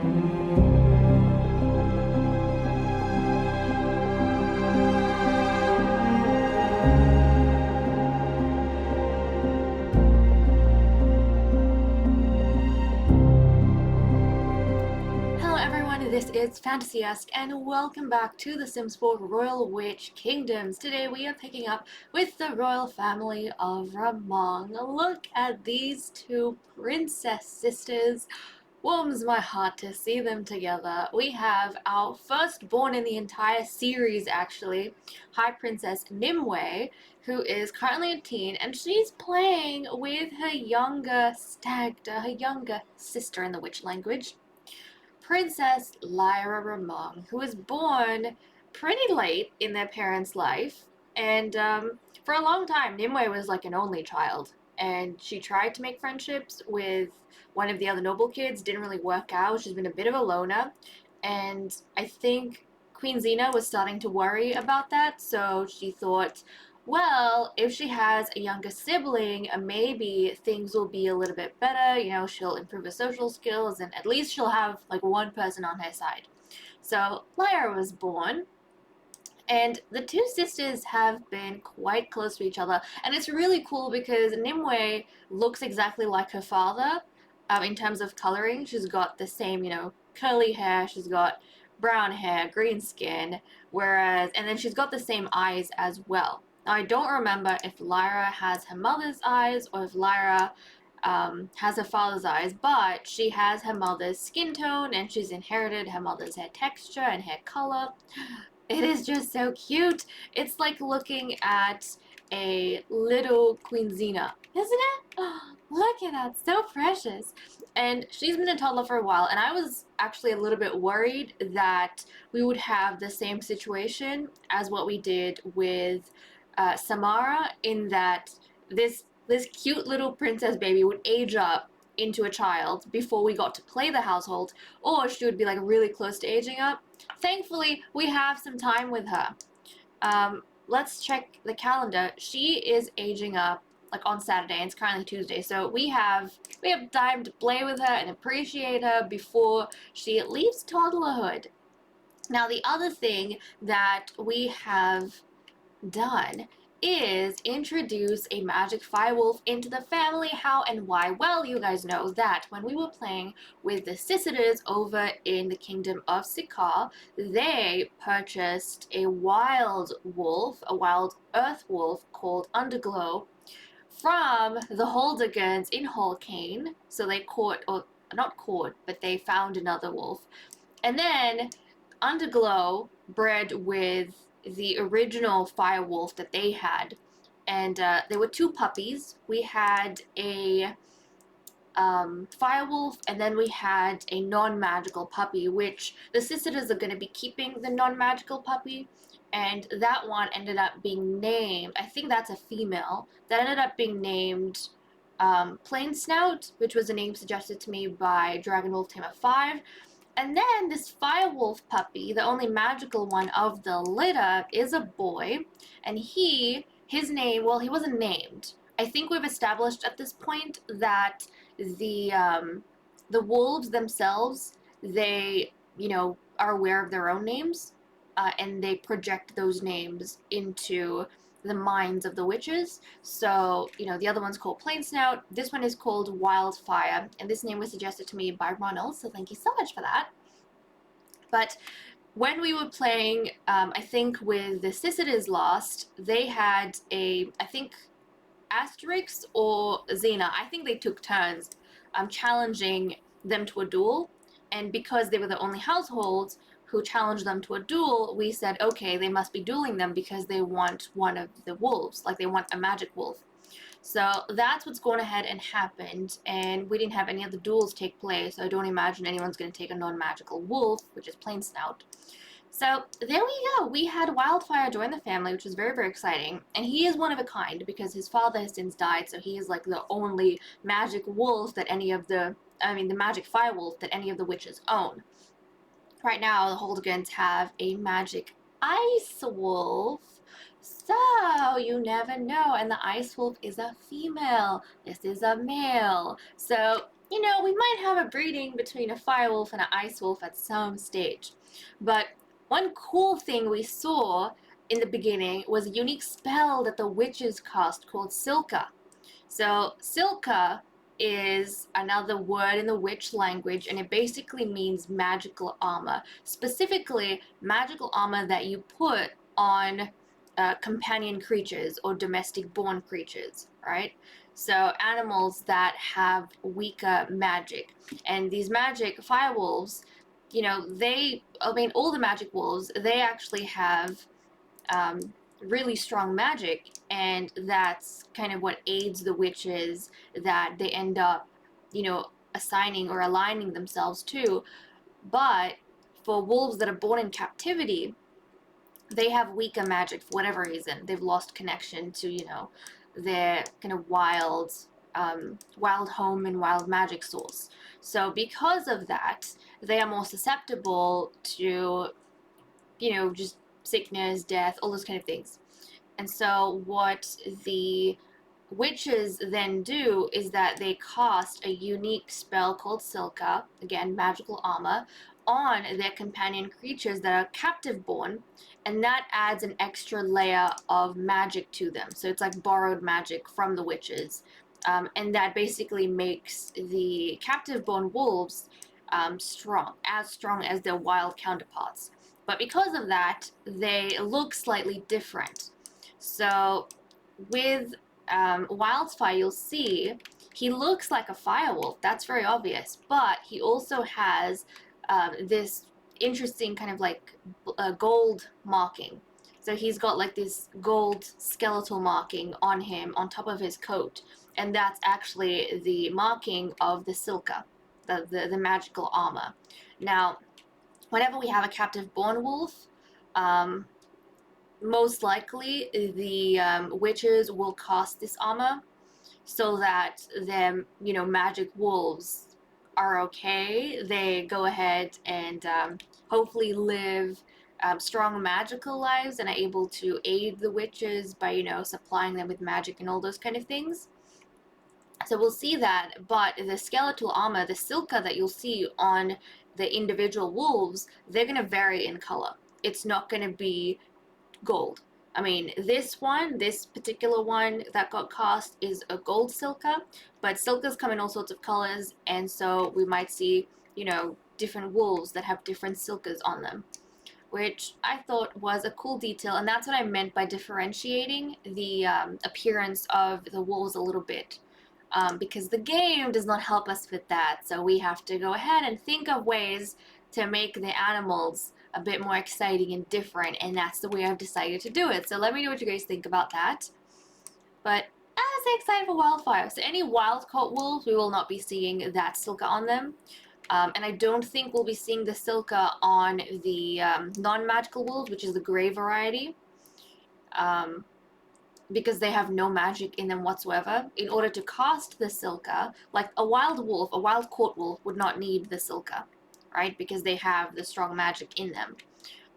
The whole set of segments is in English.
This is Fantasy-esque, and welcome back to The Sims 4 Royal Witch Kingdoms. Today we are picking up with the royal family of Ramong. Look at these two princess sisters. Warms my heart to see them together. We have our firstborn in the entire series, actually, High Princess Nimue, who is currently a teen, and she's playing with her younger Stagda, her younger sister in the witch language, Princess Lyra Ramong, who was born pretty late in their parents' life, and for a long time Nimue was like an only child, and she tried to make friendships with one of the other noble kids. Didn't really work out. She's been a bit of a loner, and I think Queen Xena was starting to worry about that, so she thought, well, if she has a younger sibling, maybe things will be a little bit better. You know, she'll improve her social skills, and at least she'll have like one person on her side. So Lyra was born, and the two sisters have been quite close to each other, and it's really cool because Nimue looks exactly like her father in terms of coloring. She's got the same, you know, curly hair, she's got brown hair, green skin, whereas, and then she's got the same eyes as well. Now, I don't remember if Lyra has her mother's eyes or if Lyra has her father's eyes, but she has her mother's skin tone, and she's inherited her mother's hair texture and hair color. It is just so cute. It's like looking at a little Queen Xena, isn't it? Oh, look at that, so precious. And she's been a toddler for a while, and I was actually a little bit worried that we would have the same situation as what we did with Samara, in that this cute little princess baby would age up into a child before we got to play the household, or she would be like really close to aging up. Thankfully, we have some time with her. Let's check the calendar. She is aging up like on Saturday, and it's currently Tuesday, so we have time to play with her and appreciate her before she leaves toddlerhood. Now, the other thing that we have done is introduce a magic firewolf into the family. How and why? Well, you guys know that when we were playing with the sisters over in the kingdom of Sikar, they purchased a wild wolf, a wild earth wolf called Underglow, from the Holdigans in Holcane. So they caught, or not caught, but they found another wolf. And then Underglow bred with the original firewolf that they had, and there were two puppies. We had a firewolf, and then we had a non-magical puppy, which the sisters are going to be keeping the non-magical puppy, and that one ended up being named, I think that's a female, that ended up being named Plain Snout, which was a name suggested to me by Dragon Wolf Tamer 5. And then this firewolf puppy, the only magical one of the litter, is a boy, and his name, well, he wasn't named. I think we've established at this point that the wolves themselves, they, you know, are aware of their own names, and they project those names into the minds of the witches. So, you know, the other one's called Plain Snout, this one is called Wildfyre, and this name was suggested to me by Ronald, so thank you so much for that. But when we were playing, I think with the Sisters Lost, they had I think Asterix or Xena, I think they took turns challenging them to a duel, and because they were the only households who challenged them to a duel, we said, okay, they must be dueling them because they want one of the wolves, like they want a magic wolf. So that's what's going ahead and happened, and we didn't have any of the duels take place, so I don't imagine anyone's going to take a non-magical wolf, which is Plain Snout. So there we go. We had Wildfyre join the family, which was very, very exciting, and he is one of a kind because his father has since died, so he is like the only magic wolf that the magic fire wolf that any of the witches own. Right now, the Holdigans have a magic ice wolf, so you never know. And the ice wolf is a female. This is a male. So you know, we might have a breeding between a fire wolf and an ice wolf at some stage. But one cool thing we saw in the beginning was a unique spell that the witches cast called Silka. So Silka is another word in the witch language, and it basically means magical armor. Specifically, magical armor that you put on companion creatures or domestic-born creatures, right? So animals that have weaker magic. And these magic firewolves, you know, all the magic wolves, they actually have um, really strong magic, and that's kind of what aids the witches that they end up, you know, assigning or aligning themselves to. But for wolves that are born in captivity, they have weaker magic for whatever reason. They've lost connection to, you know, their kind of wild home and wild magic source. So because of that, they are more susceptible to, you know, just sickness, death, all those kind of things. And so what the witches then do is that they cast a unique spell called Silka, again, magical armor, on their companion creatures that are captive born, and that adds an extra layer of magic to them. So it's like borrowed magic from the witches. And that basically makes the captive born wolves strong as their wild counterparts. But because of that, they look slightly different. So with Wildfyre, you'll see he looks like a firewolf. That's very obvious. But he also has this interesting kind of like gold marking. So he's got like this gold skeletal marking on him on top of his coat. And that's actually the marking of the Silka, the magical armor. Now, whenever we have a captive born wolf, most likely the witches will cast this armor so that them, you know, magic wolves are okay. They go ahead and hopefully live strong magical lives and are able to aid the witches by, you know, supplying them with magic and all those kind of things. So we'll see that, but the skeletal armor, the Silka that you'll see on the individual wolves, they're going to vary in color. It's not going to be gold. I mean, this particular one that got cast is a gold Silka, but Silkas come in all sorts of colors, and so we might see, you know, different wolves that have different Silkas on them, which I thought was a cool detail, and that's what I meant by differentiating the appearance of the wolves a little bit. Because the game does not help us with that, so we have to go ahead and think of ways to make the animals a bit more exciting and different, and that's the way I've decided to do it. So let me know what you guys think about that. But I'm so excited for Wildfyre. So any wild caught wolves, we will not be seeing that Silka on them. And I don't think we'll be seeing the Silka on the non-magical wolves, which is the gray variety. Because they have no magic in them whatsoever. In order to cast the Silka, like a wild wolf, a wild caught wolf would not need the Silka, right? Because they have the strong magic in them.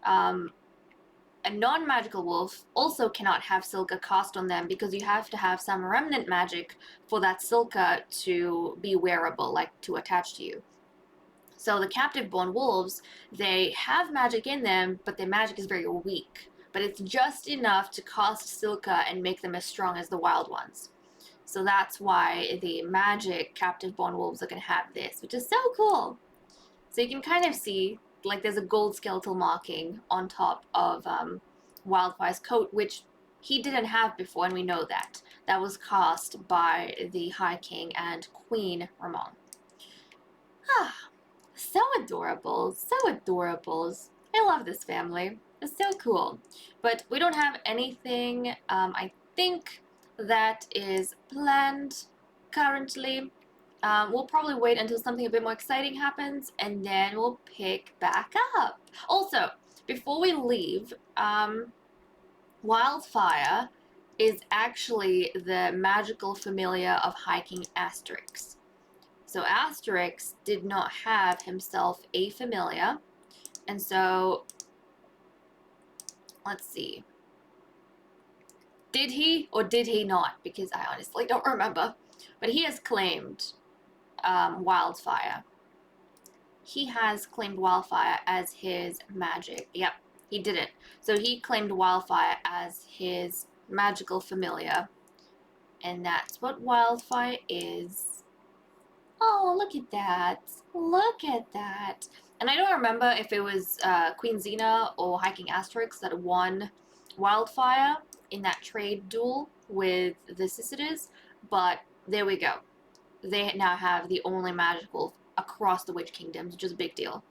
A non-magical wolf also cannot have Silka cast on them because you have to have some remnant magic for that Silka to be wearable, like to attach to you. So the captive-born wolves, they have magic in them, but their magic is very weak. But it's just enough to cast Silka and make them as strong as the wild ones. So that's why the magic captive-born wolves are going to have this, which is so cool. So you can kind of see, like, there's a gold skeletal marking on top of Wildfyre's coat, which he didn't have before, and we know that. That was cast by the High King and Queen Ramong. Ah, so adorable, so adorables. I love this family. It's so cool. But we don't have anything, I think, that is planned currently. We'll probably wait until something a bit more exciting happens, and then we'll pick back up. Also, before we leave, Wildfyre is actually the magical familiar of High King Asterix. So Asterix did not have himself a familiar, and so, let's see. Did he or did he not? Because I honestly don't remember. But he has claimed Wildfyre. He has claimed Wildfyre as his magic. Yep, he did it. So he claimed Wildfyre as his magical familiar. And that's what Wildfyre is. Oh, look at that. Look at that. And I don't remember if it was Queen Xena or Hiking Asterix that won Wildfyre in that trade duel with the Sisters, but there we go. They now have the only magical across the Witch Kingdoms, which is a big deal.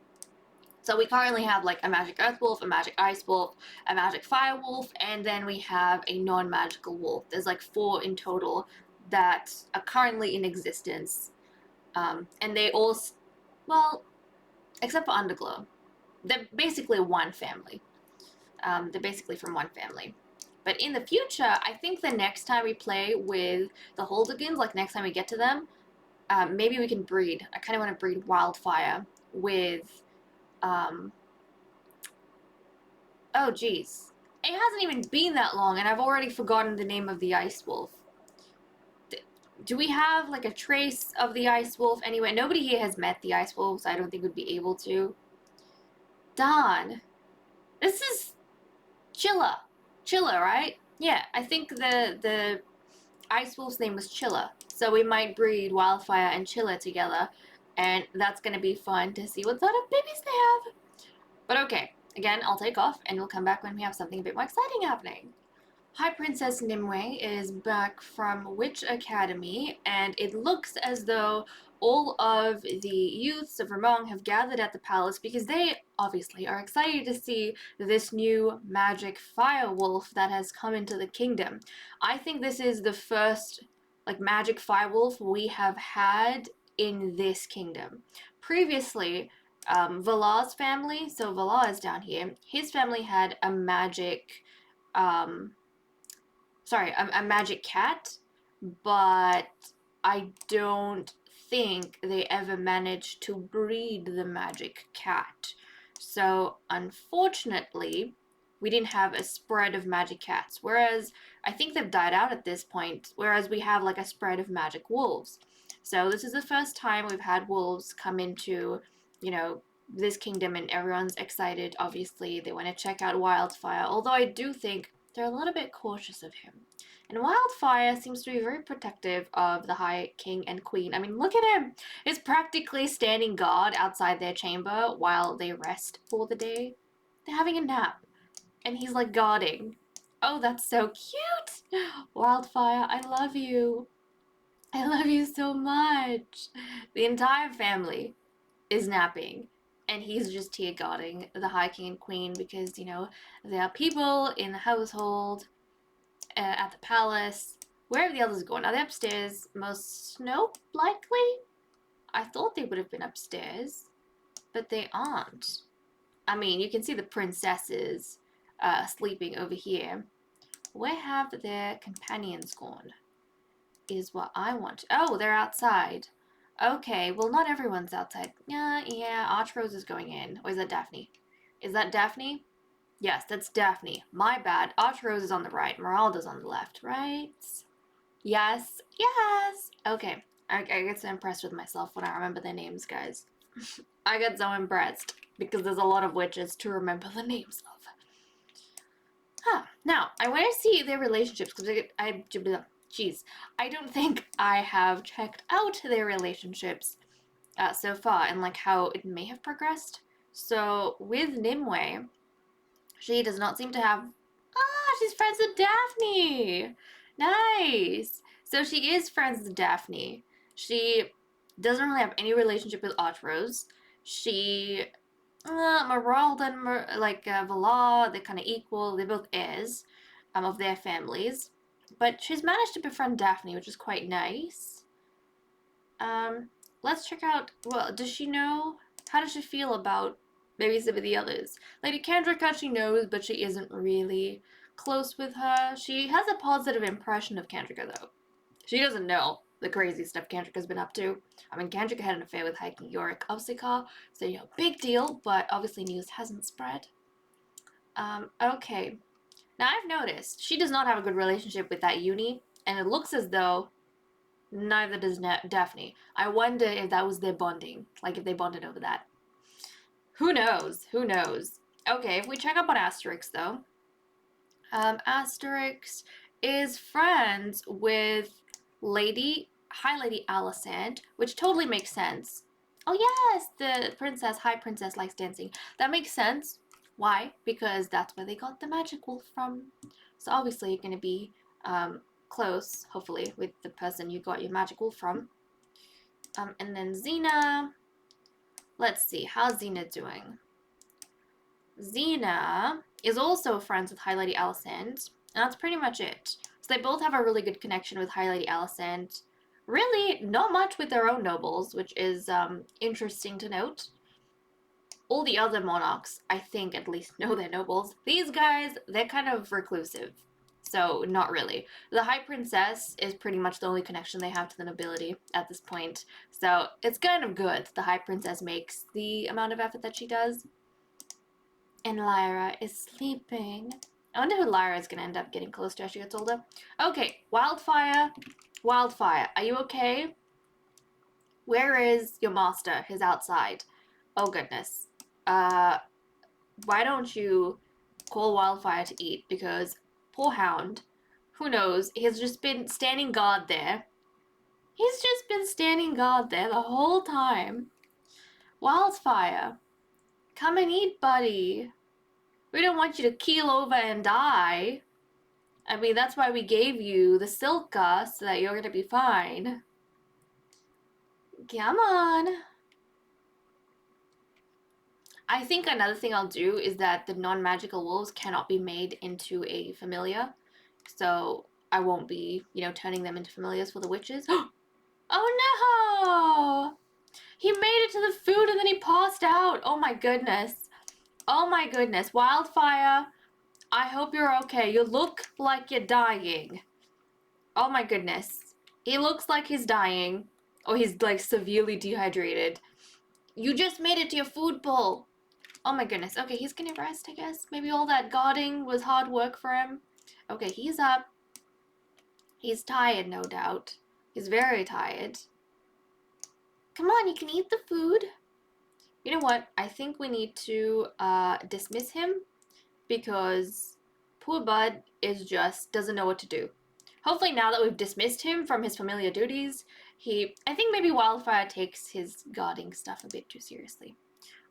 So we currently have like a magic earth wolf, a magic ice wolf, a magic fire wolf, and then we have a non-magical wolf. There's like 4 in total that are currently in existence. And they all, well, except for Underglow, they're basically one family. They're basically from one family. But in the future, I think the next time we play with the Holdegans, like next time we get to them, maybe we can breed. I kind of want to breed Wildfyre with, oh geez. It hasn't even been that long, and I've already forgotten the name of the Ice Wolf. Do we have like a trace of the Ice Wolf anyway? Nobody here has met the Ice Wolf, so I don't think would be able to. Darn. This is Chilla. Chilla, right? Yeah, I think the Ice Wolf's name was Chilla. So we might breed Wildfyre and Chilla together, and that's gonna be fun to see what sort of babies they have. But okay, again, I'll take off, and we'll come back when we have something a bit more exciting happening. Hi, Princess Nimue is back from Witch Academy, and it looks as though all of the youths of Ramong have gathered at the palace because they obviously are excited to see this new magic fire wolf that has come into the kingdom. I think this is the first like magic fire wolf we have had in this kingdom. Previously, Vala's family, so Vala is down here, his family had a magic a magic cat, but I don't think they ever managed to breed the magic cat. So unfortunately, we didn't have a spread of magic cats, whereas I think they've died out at this point, whereas we have like a spread of magic wolves. So this is the first time we've had wolves come into, you know, this kingdom, and everyone's excited. Obviously, they want to check out Wildfyre, although I do think they're a little bit cautious of him. And Wildfyre seems to be very protective of the High King and Queen. I mean, look at him! He's practically standing guard outside their chamber while they rest for the day. They're having a nap, and he's like guarding. Oh, that's so cute! Wildfyre, I love you. I love you so much. The entire family is napping, and he's just here guarding the High King and Queen because, you know, there are people in the household, at the palace. Where have the others gone? Are they upstairs? Most likely? I thought they would have been upstairs, but they aren't. I mean, you can see the princesses sleeping over here. Where have their companions gone? Is what I want. Oh, they're outside. Okay, well, not everyone's outside. Yeah, Archrose is going in. Or is that Daphne? Is that Daphne? Yes, that's Daphne. My bad. Archrose is on the right. Meralda's on the left, right? Yes. Yes! Okay. I get so impressed with myself when I remember their names, guys. I get so impressed because there's a lot of witches to remember the names of. Now, I want to see their relationships because I don't think I have checked out their relationships so far and like how it may have progressed. So with Nimue, she does not seem to have... she's friends with Daphne! Nice! So she is friends with Daphne. She doesn't really have any relationship with Archrose. She... Meralda and Vala, they're kind of equal. They're both heirs of their families. But she's managed to befriend Daphne, which is quite nice. Let's check out... Well, does she know... How does she feel about maybe some of the others? Lady Kendricka, she knows, but she isn't really close with her. She has a positive impression of Kendricka, though. She doesn't know the crazy stuff Kendricka's been up to. I mean, Kendricka had an affair with High King Yorick of Sikar, so, you know, big deal, but obviously news hasn't spread. Okay. Now, I've noticed she does not have a good relationship with that uni, and it looks as though Neither does Daphne. I wonder if that was their bonding. Like, if they bonded over that. Who knows? Who knows? Okay, if we check up on Asterix, though. Asterix is friends with High Lady Alicent, which totally makes sense. Oh yes, the High Princess likes dancing. That makes sense. Why? Because that's where they got the magic wolf from. So obviously you're going to be close, hopefully, with the person you got your magic wolf from. And then Xena. Let's see, how's Xena doing? Xena is also friends with High Lady Alicent, and that's pretty much it. So they both have a really good connection with High Lady Alicent. Really, not much with their own nobles, which is interesting to note. All the other monarchs, I think, at least know their nobles. These guys, they're kind of reclusive. So, not really. The High Princess is pretty much the only connection they have to the nobility at this point. So, it's kind of good the High Princess makes the amount of effort that she does. And Lyra is sleeping. I wonder who Lyra is going to end up getting close to as she gets older. Okay, Wildfyre. Wildfyre, are you okay? Where is your master? He's outside. Oh, goodness. Why don't you call Wildfyre to eat? Because poor hound, who knows, he's just been standing guard there. He's just been standing guard there the whole time. Wildfyre, come and eat, buddy. We don't want you to keel over and die. I mean, that's why we gave you the Silka, so that you're gonna be fine. Come on. I think another thing I'll do is that the non-magical wolves cannot be made into a familiar. So I won't be, turning them into familiars for the witches. Oh no! He made it to the food and then he passed out. Oh my goodness. Oh my goodness. Wildfyre, I hope you're okay. You look like you're dying. Oh my goodness. He looks like he's dying. Or he's like severely dehydrated. You just made it to your food bowl. Oh my goodness. Okay, he's gonna rest, I guess. Maybe all that guarding was hard work for him. Okay, he's up. He's tired, no doubt. He's very tired. Come on, you can eat the food. You know what? I think we need to dismiss him because poor Bud is just doesn't know what to do. Hopefully now that we've dismissed him from his familiar duties, I think maybe Wildfyre takes his guarding stuff a bit too seriously.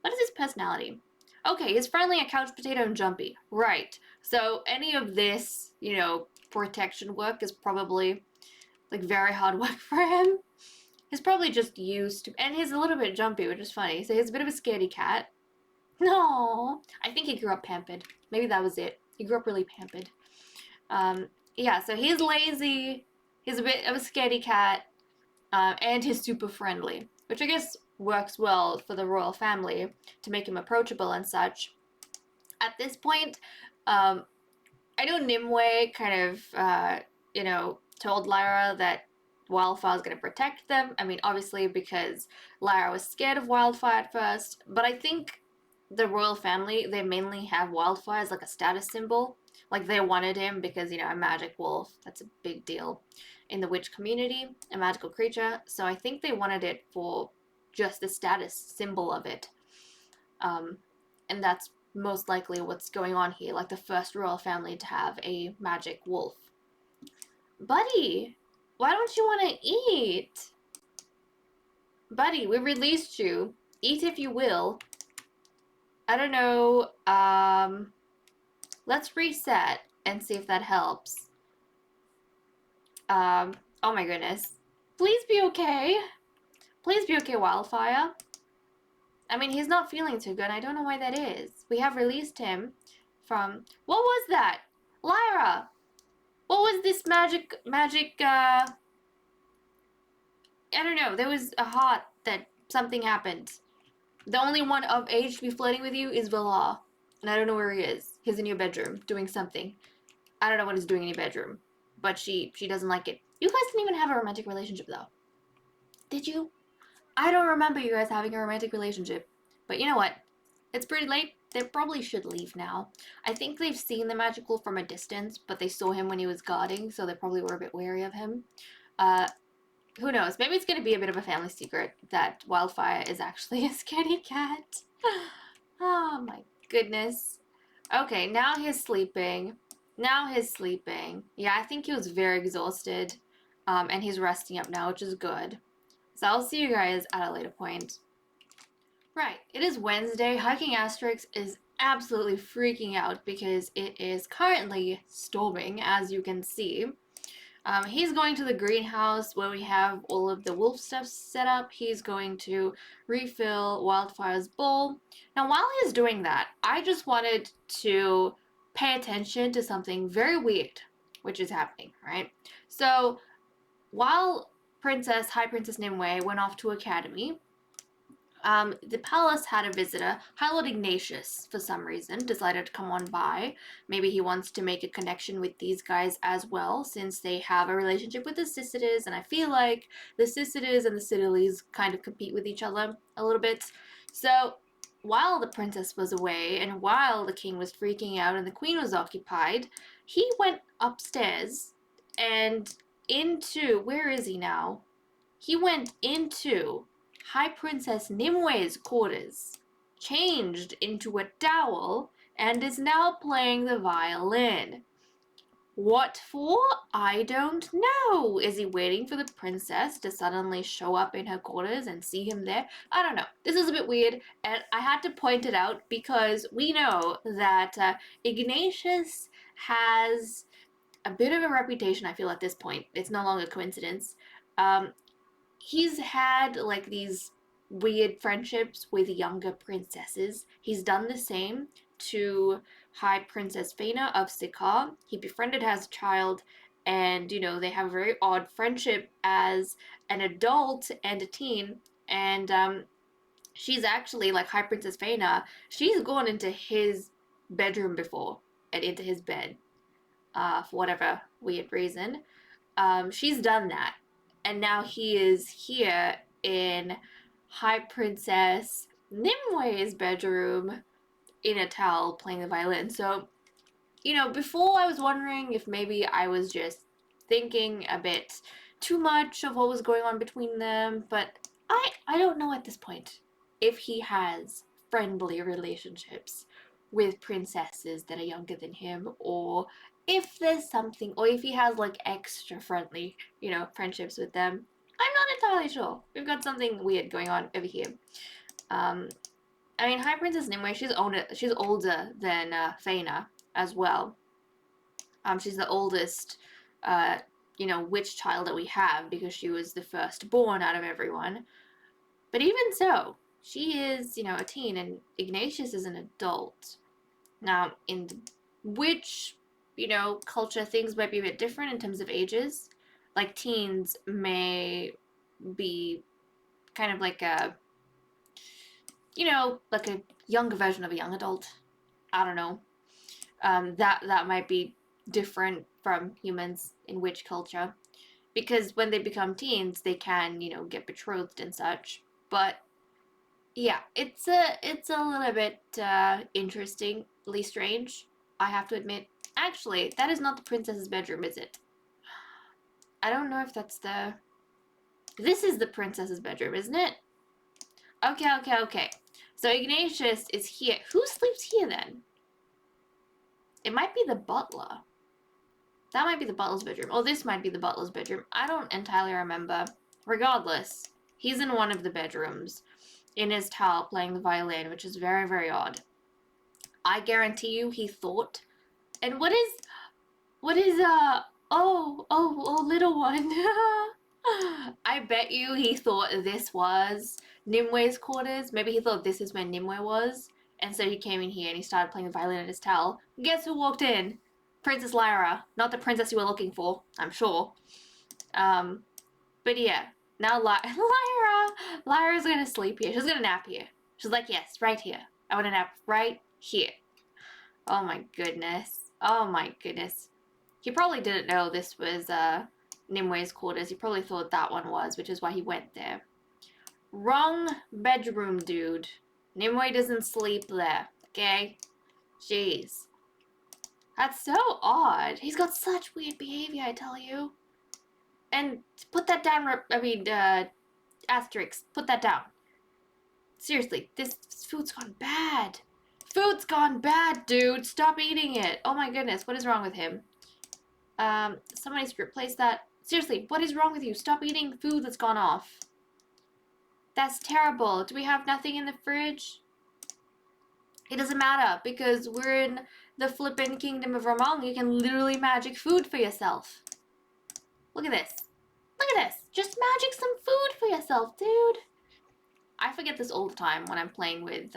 What is his personality? Okay, he's friendly, a couch potato, and jumpy. Right. So any of this, protection work is probably like very hard work for him. He's probably just used to, and he's a little bit jumpy, which is funny. So he's a bit of a scaredy cat. No, I think he grew up pampered. Maybe that was it. He grew up really pampered. Yeah, so he's lazy. He's a bit of a scaredy cat, and he's super friendly, which I guess works well for the royal family to make him approachable and such. At this point, I know Nimue kind of, told Lyra that Wildfyre is going to protect them. I mean, obviously because Lyra was scared of Wildfyre at first, but I think the royal family, they mainly have Wildfyre as like a status symbol. Like they wanted him because, a magic wolf, that's a big deal in the witch community, a magical creature. So I think they wanted it for just the status symbol of it. And that's most likely what's going on here, like the first royal family to have a magic wolf. Buddy, why don't you want to eat? Buddy, we released you. Eat if you will. I don't know, let's reset and see if that helps. Oh my goodness. Please be okay. Please be okay, Wildfyre. I mean, he's not feeling too good. I don't know why that is. We have released him from... What was that? Lyra! What was this magic, I don't know. There was a heart that something happened. The only one of age to be flirting with you is Villar. And I don't know where he is. He's in your bedroom doing something. I don't know what he's doing in your bedroom. But she doesn't like it. You guys didn't even have a romantic relationship, though. Did you? I don't remember you guys having a romantic relationship. But you know what? It's pretty late. They probably should leave now. I think they've seen the magical from a distance, but they saw him when he was guarding, so they probably were a bit wary of him. who knows? Maybe it's going to be a bit of a family secret that Wildfyre is actually a scaredy cat. Oh my goodness. Okay, now he's sleeping. Yeah, I think he was very exhausted. And he's resting up now, which is good. So I'll see you guys at a later point. Right, it is Wednesday. Hiking Asterix is absolutely freaking out because it is currently storming, as you can see. He's going to the greenhouse where we have all of the wolf stuff set up. He's going to refill Wildfyre's bowl. Now, while he's doing that, I just wanted to pay attention to something very weird, which is happening, right? So, while High Princess Nimue went off to Academy, the palace had a visitor. High Lord Ignatius, for some reason, decided to come on by. Maybe he wants to make a connection with these guys as well, since they have a relationship with the Sycidas, and I feel like the Sycidas and the Citadelles kind of compete with each other a little bit. So, while the princess was away, and while the king was freaking out and the queen was occupied, he went upstairs and into... Where is he now? He went into High Princess Nimue's quarters, changed into a dowel, and is now playing the violin. What for? I don't know. Is he waiting for the princess to suddenly show up in her quarters and see him there? I don't know. This is a bit weird, and I had to point it out because we know that Ignatius has a bit of a reputation, I feel, at this point. It's no longer a coincidence. He's had like these weird friendships with younger princesses. He's done the same to High Princess Faina of Sikar. He befriended her as a child, and they have a very odd friendship as an adult and a teen. And she's actually, like, High Princess Faina, she's gone into his bedroom before and into his bed for whatever weird reason. She's done that. And now he is here in High Princess Nimue's bedroom in a towel playing the violin. So, before I was wondering if maybe I was just thinking a bit too much of what was going on between them, but I don't know at this point if he has friendly relationships with princesses that are younger than him, or if there's something, or if he has like extra friendly, friendships with them. I'm not entirely sure. We've got something weird going on over here. I mean, High Princess Nimue, she's older than Faina as well. She's the oldest, witch child that we have because she was the firstborn out of everyone. But even so, she is, a teen, and Ignatius is an adult. Now, in witch, culture, things might be a bit different in terms of ages. Like, teens may be kind of like a, like a younger version of a young adult. I don't know. That might be different from humans in witch culture. Because when they become teens, they can, get betrothed and such. But yeah, it's a little bit interestingly strange, I have to admit. Actually, that is not the princess's bedroom, is it? I don't know if that's the... This is the princess's bedroom, isn't it? Okay. So Ignatius is here. Who sleeps here then? It might be the butler. That might be the butler's bedroom. Oh, this might be the butler's bedroom. I don't entirely remember. Regardless, he's in one of the bedrooms in his towel playing the violin, which is very, very odd. I guarantee you he thought... And what is, little one. I bet you he thought this was Nimue's quarters. Maybe he thought this is where Nimue was. And so he came in here and he started playing the violin in his towel. Guess who walked in? Princess Lyra. Not the princess you were looking for, I'm sure. But yeah. Now Lyra's gonna sleep here. She's gonna nap here. She's like, yes, right here. I want to nap right here. Oh my goodness. He probably didn't know this was Nimue's quarters. He probably thought that one was, which is why he went there. Wrong bedroom, dude. Nimue doesn't sleep there, okay? Jeez. That's so odd. He's got such weird behavior, I tell you. And put that down, Asterix, put that down. Seriously, this food's gone bad. Food's gone bad, dude. Stop eating it. Oh my goodness, what is wrong with him? Somebody replace that. Seriously, what is wrong with you? Stop eating food that's gone off. That's terrible. Do we have nothing in the fridge? It doesn't matter, because we're in the flippin' kingdom of Ramong. You can literally magic food for yourself. Look at this. Look at this. Just magic some food for yourself, dude. I forget this all the time when I'm playing with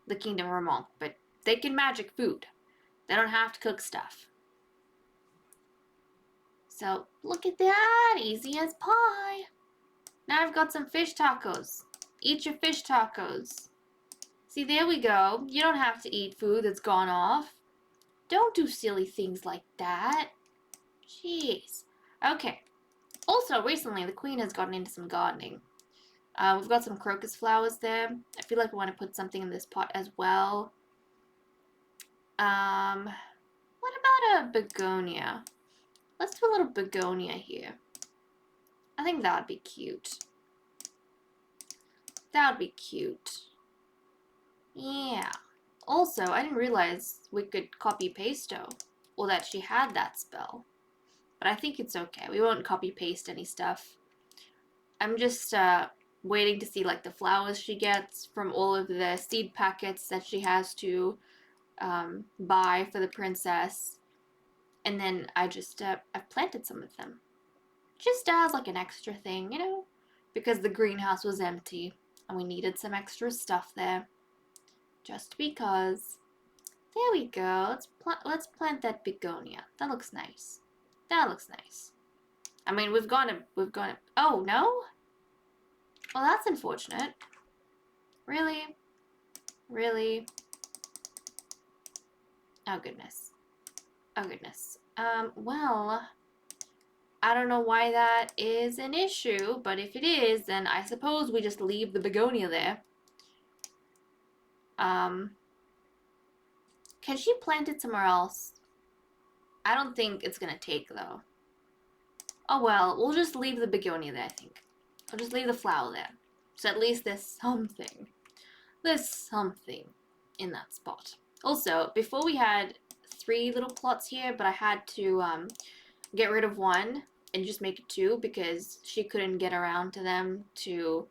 the kingdom of Ramong, but they can magic food. They don't have to cook stuff. So, look at that. Easy as pie. Now I've got some fish tacos. Eat your fish tacos. See, there we go. You don't have to eat food that's gone off. Don't do silly things like that. Jeez. Okay. Also, recently, the queen has gotten into some gardening. We've got some crocus flowers there. I feel like we want to put something in this pot as well. What about a begonia? Let's do a little begonia here. I think that would be cute. That would be cute. Yeah. Also, I didn't realize we could copy pasto, or that she had that spell. But I think it's okay. We won't copy paste any stuff. I'm just waiting to see like the flowers she gets from all of the seed packets that she has to buy for the princess. And then I just I've planted some of them. Just as like an extra thing, you know? Because the greenhouse was empty and we needed some extra stuff there. Just because. There we go. Let's plant that begonia. That looks nice. That looks nice. I mean, we've gone. Oh no. Well, that's unfortunate. Really, really. Oh goodness. Oh goodness. Well, I don't know why that is an issue, but if it is, then I suppose we just leave the begonia there. Can she plant it somewhere else? I don't think it's gonna take, though. Oh well, we'll just leave the begonia there, I think. I'll just leave the flower there. So at least there's something. There's something in that spot. Also, before we had 3 little plots here, but I had to get rid of one and just make it 2 because she couldn't get around to them to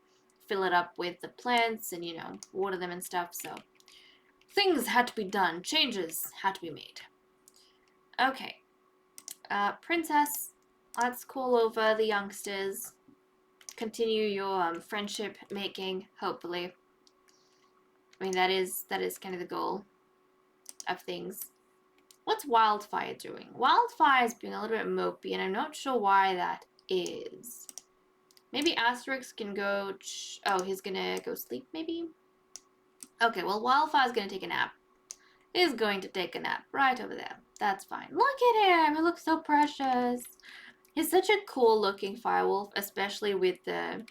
fill it up with the plants and, you know, water them and stuff, so things had to be done. Changes had to be made. Okay. Princess, let's call over the youngsters. Continue your friendship making, hopefully. I mean, that is kind of the goal of things. What's Wildfyre doing? Wildfyre's being a little bit mopey, and I'm not sure why that is. Maybe Asterix can go... Oh, he's gonna go sleep, maybe? Okay, well, Wildfyre's gonna take a nap. He's going to take a nap right over there. That's fine. Look at him! He looks so precious. He's such a cool-looking firewolf, especially with the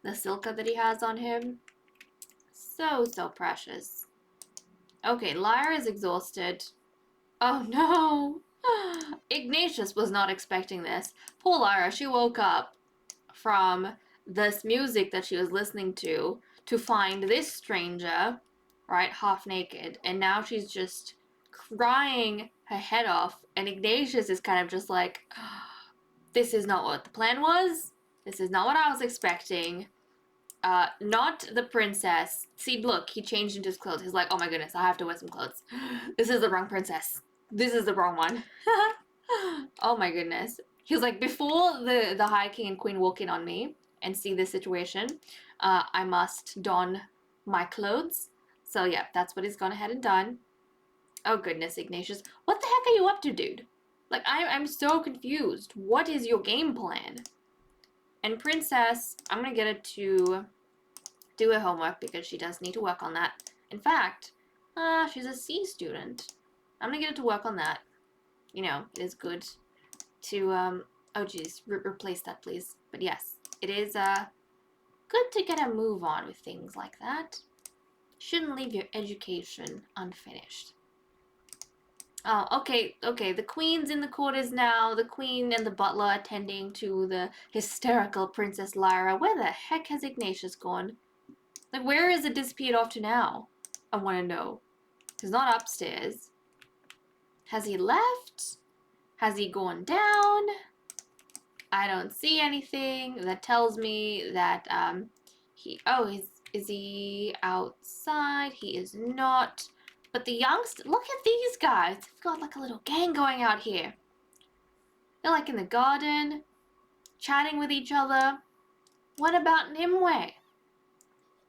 Silka that he has on him. So precious. Okay, Lyra is exhausted. Oh no! Ignatius was not expecting this. Poor Lyra, she woke up from this music that she was listening to find this stranger, right, half naked, and now she's just crying her head off, and Ignatius is kind of just like, this is not what the plan was, this is not what I was expecting, not the princess. See, look, he changed into his clothes. He's like, oh my goodness, I have to wear some clothes. This is the wrong princess. This is the wrong one. Oh my goodness. He was like, before the High King and Queen walk in on me and see this situation, I must don my clothes. So yeah, that's what he's gone ahead and done. Oh goodness, Ignatius. What the heck are you up to, dude? Like, I'm so confused. What is your game plan? And Princess, I'm gonna get her to do her homework because she does need to work on that. In fact, she's a C student. I'm gonna get her to work on that. You know, it is good to, oh geez, replace that please. But yes, it is, good to get a move on with things like that. Shouldn't leave your education unfinished. Oh, okay, okay. The queen's in the quarters now. The queen and the butler attending to the hysterical Princess Lyra. Where the heck has Ignatius gone? Like, where is it disappeared off to now? I want to know. He's not upstairs. Has he left? Has he gone down? I don't see anything that tells me that, is he outside? He is not. But the youngster, look at these guys. They've got like a little gang going out here. They're like in the garden, chatting with each other. What about Nimue?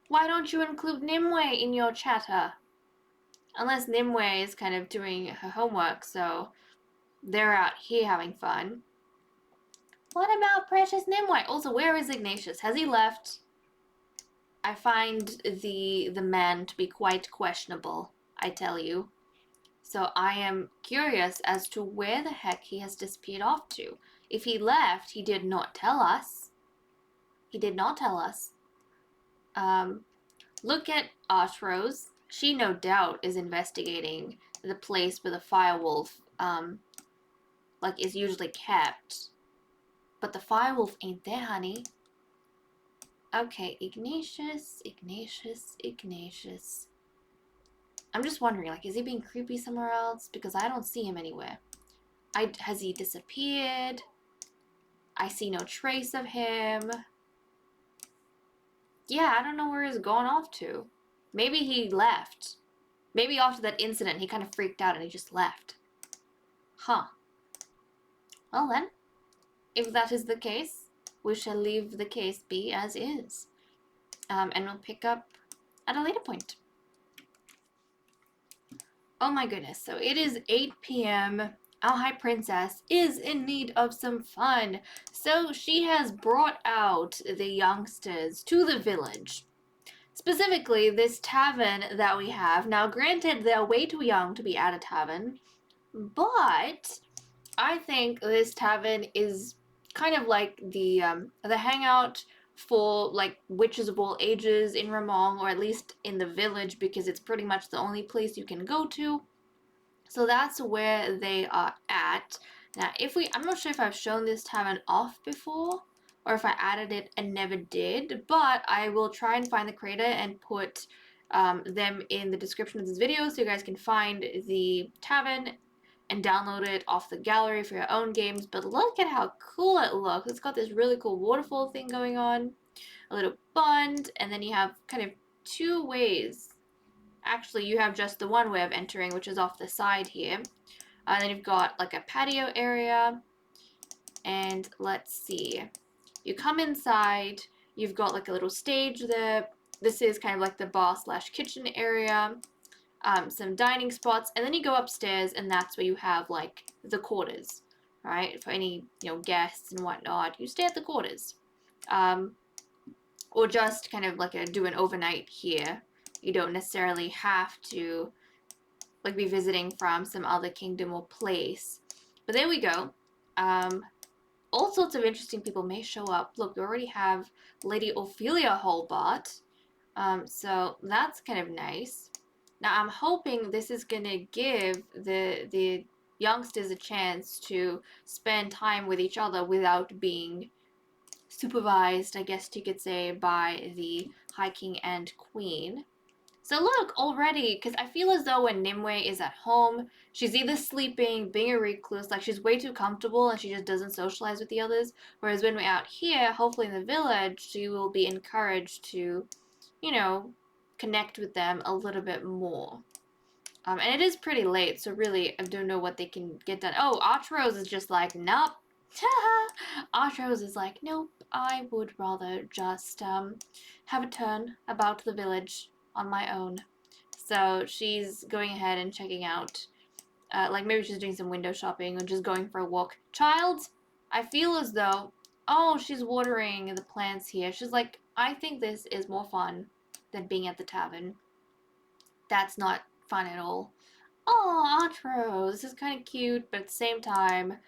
Why don't you include Nimue in your chatter? Unless Nimue is kind of doing her homework, so they're out here having fun. What about precious Nimue? Also, where is Ignatius? Has he left? I find the man to be quite questionable, I tell you. So I am curious as to where the heck he has disappeared off to. If he left, he did not tell us. He did not tell us. Look at Artrose. She no doubt is investigating the place where the firewolf, is usually kept. But the firewolf ain't there, honey. Okay, Ignatius. I'm just wondering, like, is he being creepy somewhere else? Because I don't see him anywhere. Has he disappeared? I see no trace of him. Yeah, I don't know where he's gone off to. Maybe he left. Maybe after that incident, he kind of freaked out and he just left. Huh. Well then, if that is the case, we shall leave the case be as is. And we'll pick up at a later point. Oh my goodness, so it is 8 p.m. Our high princess is in need of some fun, so she has brought out the youngsters to the village. Specifically, this tavern that we have. Now, granted, they're way too young to be at a tavern, but I think this tavern is kind of like the hangout for like witches of all ages in Ramong, or at least in the village, because it's pretty much the only place you can go to. So that's where they are at. Now, I'm not sure if I've shown this tavern off before, or if I added it and never did, but I will try and find the creator and put them in the description of this video so you guys can find the tavern and download it off the gallery for your own games. But look at how cool it looks. It's got this really cool waterfall thing going on, a little bund, and then you have kind of two ways. Actually, you have just the one way of entering, which is off the side here. Then you've got like a patio area, and let's see. You come inside, you've got like a little stage there. This is kind of like the bar / kitchen area. Some dining spots, and then you go upstairs, and that's where you have like the quarters, right? For any guests and whatnot, you stay at the quarters, or just kind of like do an overnight here. You don't necessarily have to like be visiting from some other kingdom or place. But there we go. All sorts of interesting people may show up. Look, we already have Lady Ophelia Holbart, so that's kind of nice. Now, I'm hoping this is going to give the youngsters a chance to spend time with each other without being supervised, I guess you could say, by the High King and Queen. So look, already, because I feel as though when Nimue is at home, she's either sleeping, being a recluse, like she's way too comfortable and she just doesn't socialize with the others. Whereas when we're out here, hopefully in the village, she will be encouraged to, connect with them a little bit more. And it is pretty late, so really, I don't know what they can get done. Oh, Artrose is just like, nope. Artrose is like, nope, I would rather just have a turn about the village on my own. So she's going ahead and checking out, like maybe she's doing some window shopping or just going for a walk. Child, I feel as though, oh, she's watering the plants here. She's like, I think this is more fun than being at the tavern. That's not fun at all. Oh, Artrose, this is kind of cute, but at the same time,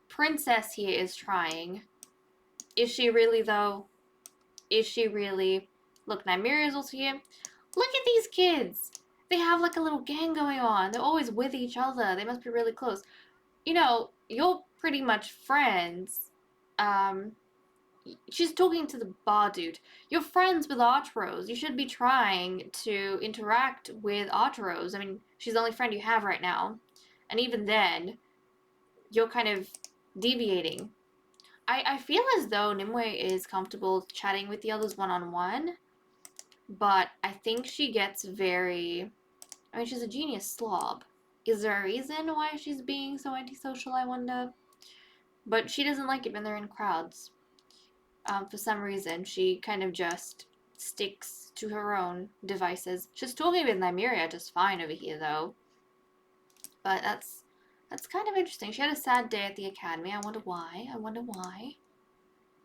Princess here is trying. Is she really, though? Is she really? Look, Nymeria is also here. Look at these kids. They have like a little gang going on. They're always with each other. They must be really close. You know, you're pretty much friends. Um, she's talking to the bar dude. You're friends with Archrose. You should be trying to interact with Archrose. I mean, she's the only friend you have right now. And even then, you're kind of deviating. I feel as though Nimue is comfortable chatting with the others one-on-one, but I think she gets very... I mean, she's a genius slob. Is there a reason why she's being so antisocial, I wonder? But she doesn't like it when they're in crowds. For some reason, she kind of just sticks to her own devices. She's talking with Nymeria just fine over here, though. But that's kind of interesting. She had a sad day at the academy. I wonder why.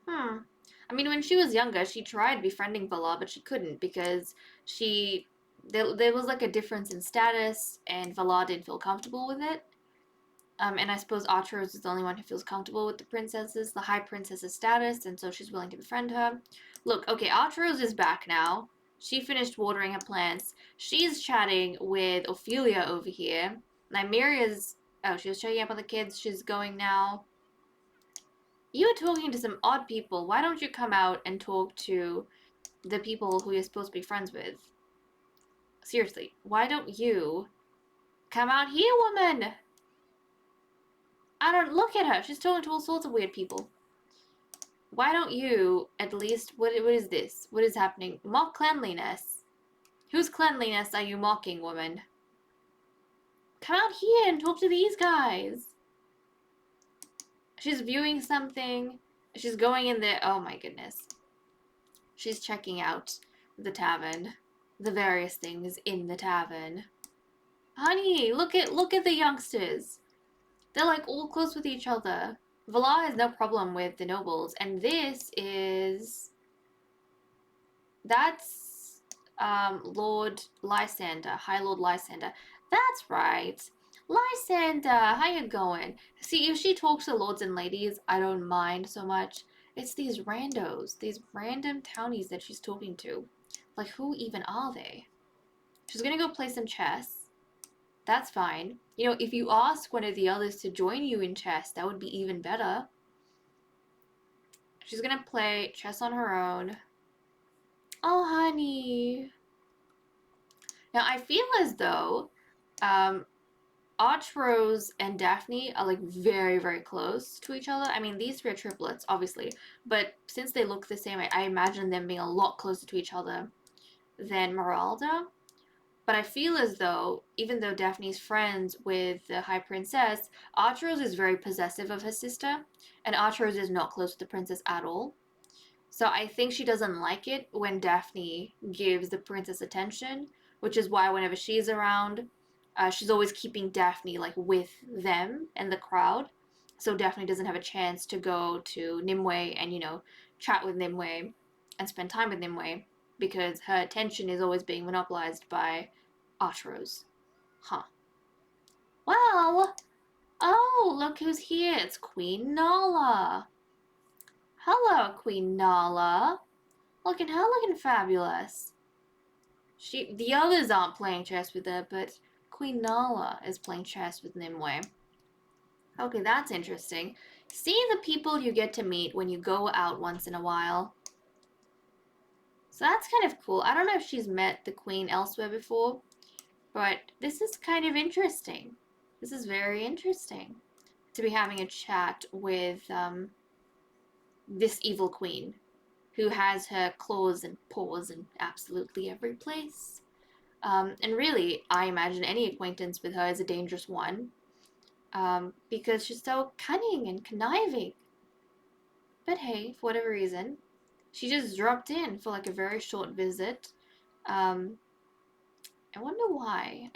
I mean, when she was younger, she tried befriending Vala, but she couldn't because there was like a difference in status, and Vala didn't feel comfortable with it. And I suppose Archers is the only one who feels comfortable with the princesses, the high princess's status, and so she's willing to befriend her. Look, okay, Archers is back now. She finished watering her plants. She's chatting with Ophelia over here. Nymeria's... Oh, she was checking up on the kids. She's going now. You are talking to some odd people. Why don't you come out and talk to the people who you're supposed to be friends with? Seriously, why don't you come out here, woman? I don't... Look at her. She's talking to all sorts of weird people. Why don't you, at least... What is this? What is happening? Mock cleanliness. Whose cleanliness are you mocking, woman? Come out here and talk to these guys. She's viewing something. She's going in there. Oh my goodness. She's checking out the tavern. The various things in the tavern. Honey, look at the youngsters. They're like all close with each other. Vala has no problem with the nobles, and this is... That's Lord Lysander, High Lord Lysander. That's right. Lysander, how you going? See, if she talks to lords and ladies, I don't mind so much. It's these randos, these random townies that she's talking to. Like, who even are they? She's gonna go play some chess. That's fine. You know, if you ask one of the others to join you in chess, that would be even better. She's gonna play chess on her own. Oh, honey. Now, I feel as though Archrose and Daphne are like very, very close to each other. I mean, these three are triplets, obviously, but since they look the same, I imagine them being a lot closer to each other than Meralda. But I feel as though, even though Daphne's friends with the High Princess, Archrose is very possessive of her sister, and Archrose is not close to the princess at all. So I think she doesn't like it when Daphne gives the princess attention, which is why whenever she's around, she's always keeping Daphne like with them and the crowd. So Daphne doesn't have a chance to go to Nimue and, you know, chat with Nimue and spend time with Nimue because her attention is always being monopolized by Archrose. Huh. Well, oh, look who's here. It's Queen Nala. Hello, Queen Nala. Look at her looking fabulous. The others aren't playing chess with her, but Queen Nala is playing chess with Nimue. Okay, that's interesting. See the people you get to meet when you go out once in a while. So that's kind of cool. I don't know if she's met the queen elsewhere before, but this is kind of interesting. This is very interesting to be having a chat with this evil queen who has her claws and paws in absolutely every place. And really, I imagine any acquaintance with her is a dangerous one, because she's so cunning and conniving. But hey, for whatever reason, she just dropped in for like a very short visit. I wonder why.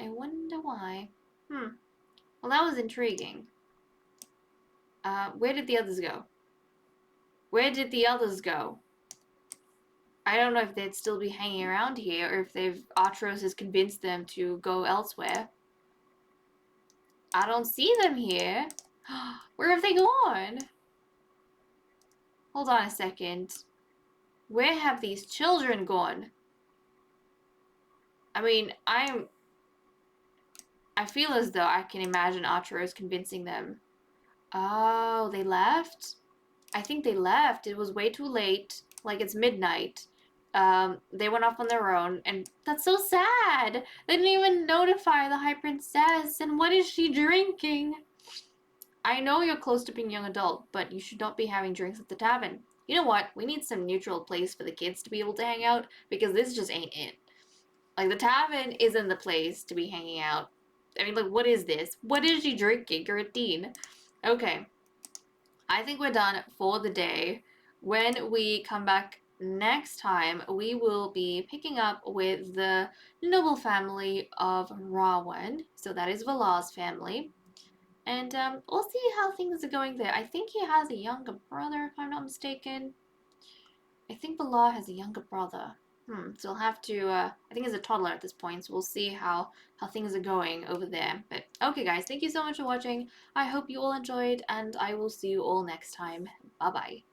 Well, that was intriguing. Where did the others go? I don't know if they'd still be hanging around here or if Atros has convinced them to go elsewhere. I don't see them here. Where have they gone? Hold on a second. Where have these children gone? I mean, I'm I feel as though I can imagine Acheros convincing them. Oh, they left? I think they left. It was way too late. Like, it's midnight. They went off on their own, and that's so sad. They didn't even notify the High Princess, and what is she drinking? I know you're close to being young adult, but you should not be having drinks at the tavern. You know what? We need some neutral place for the kids to be able to hang out, because this just ain't it. Like, the tavern isn't the place to be hanging out. I mean, like, what is this? What is she drinking? You're a teen. Okay. I think we're done for the day. When we come back next time, we will be picking up with the noble family of Rawan. So that is Valar's family. And we'll see how things are going there. I think he has a younger brother, if I'm not mistaken. I think Valar has a younger brother. So we'll have to, I think he's a toddler at this point, so we'll see how things are going over there. But, okay guys, thank you so much for watching. I hope you all enjoyed, and I will see you all next time. Bye-bye.